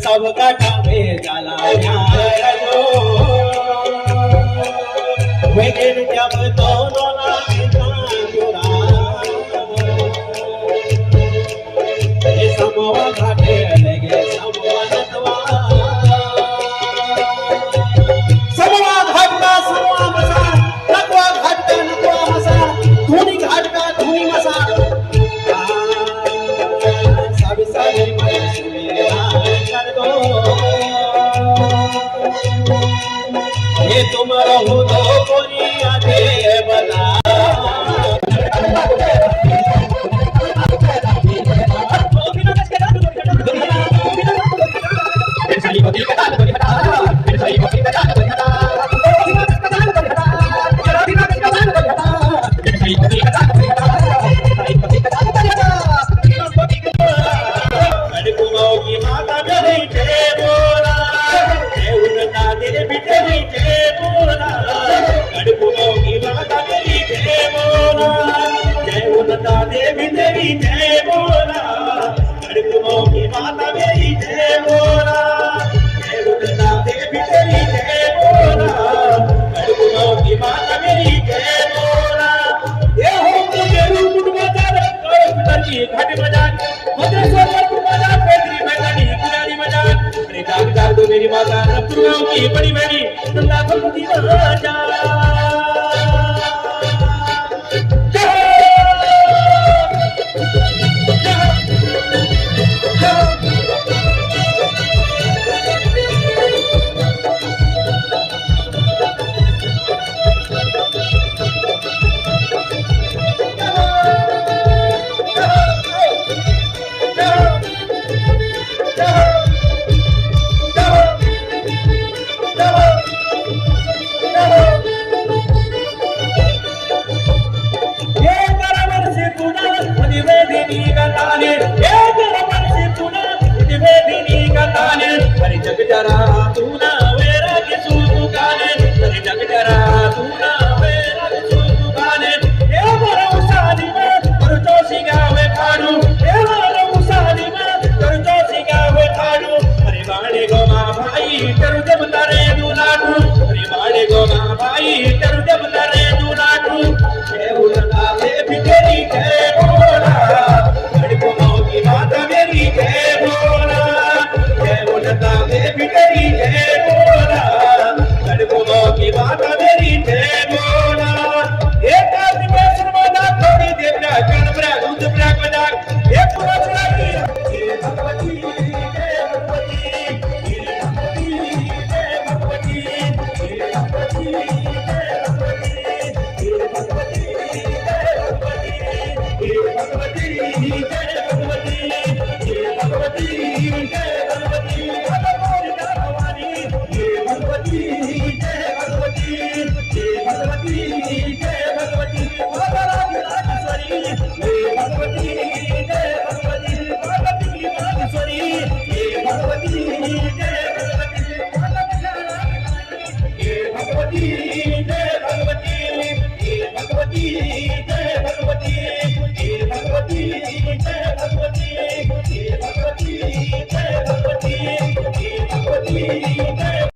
सबका ठावे जाला न्यायो वेगेर जब दोनों लागे जोरा ये समवा घाटे लगे समवा नतवा समवा घाटका समवा मसा नकवा घाटका नकवा मसा धूनी घाटका धूनी मसा सब सारे ये तुम्हारा हो तो कोई आगे बना देवी देवी जय बोला अड़कुमों की माता मेरी जय बोला जय उन्नता देवी तेरी जय बोला अड़कुमों की माता मेरी जय बोला ये हो मुझे रूप मजार कोई घाट मजार मुझे सोचर मजार पेटरी मैदानी किनारी मजार अरे जाग जाग दो मेरी माता रब्बुओं की बड़ी बड़ी अल्लाह भक्ति मजार जग जरा तू ना वेरा के सूतू गाने अरे जग जरा तू ना वेरा के सूतू गाने ए मोरा उसानी में कर तो सिगावे खाड़ू ए मोरा उसानी में कर तो सिगावे खाड़ू अरे बाड़े गो मां भाई तेरू जब तारे दुलाटू अरे बाड़े गो मां भाई तेरू जब तारे दुलाटू ए उलटा ले बिटेरी जय बोला अड़को मोगी माता मेरी जय बोला जय उलटा बिटरी जय बोला कड़कुमों की माता मेरी जय बोला एक आदमी में सुरमाना थोड़ी देर ना कणबरा दूध बरा बजा एक पुरस्कार की जय भगवती जय भगवती जय भगवती जय भगवती जय भगवती जय भगवती जय भगवती जय भगवती जय भगवती जय भगवती जय भगवती भगवती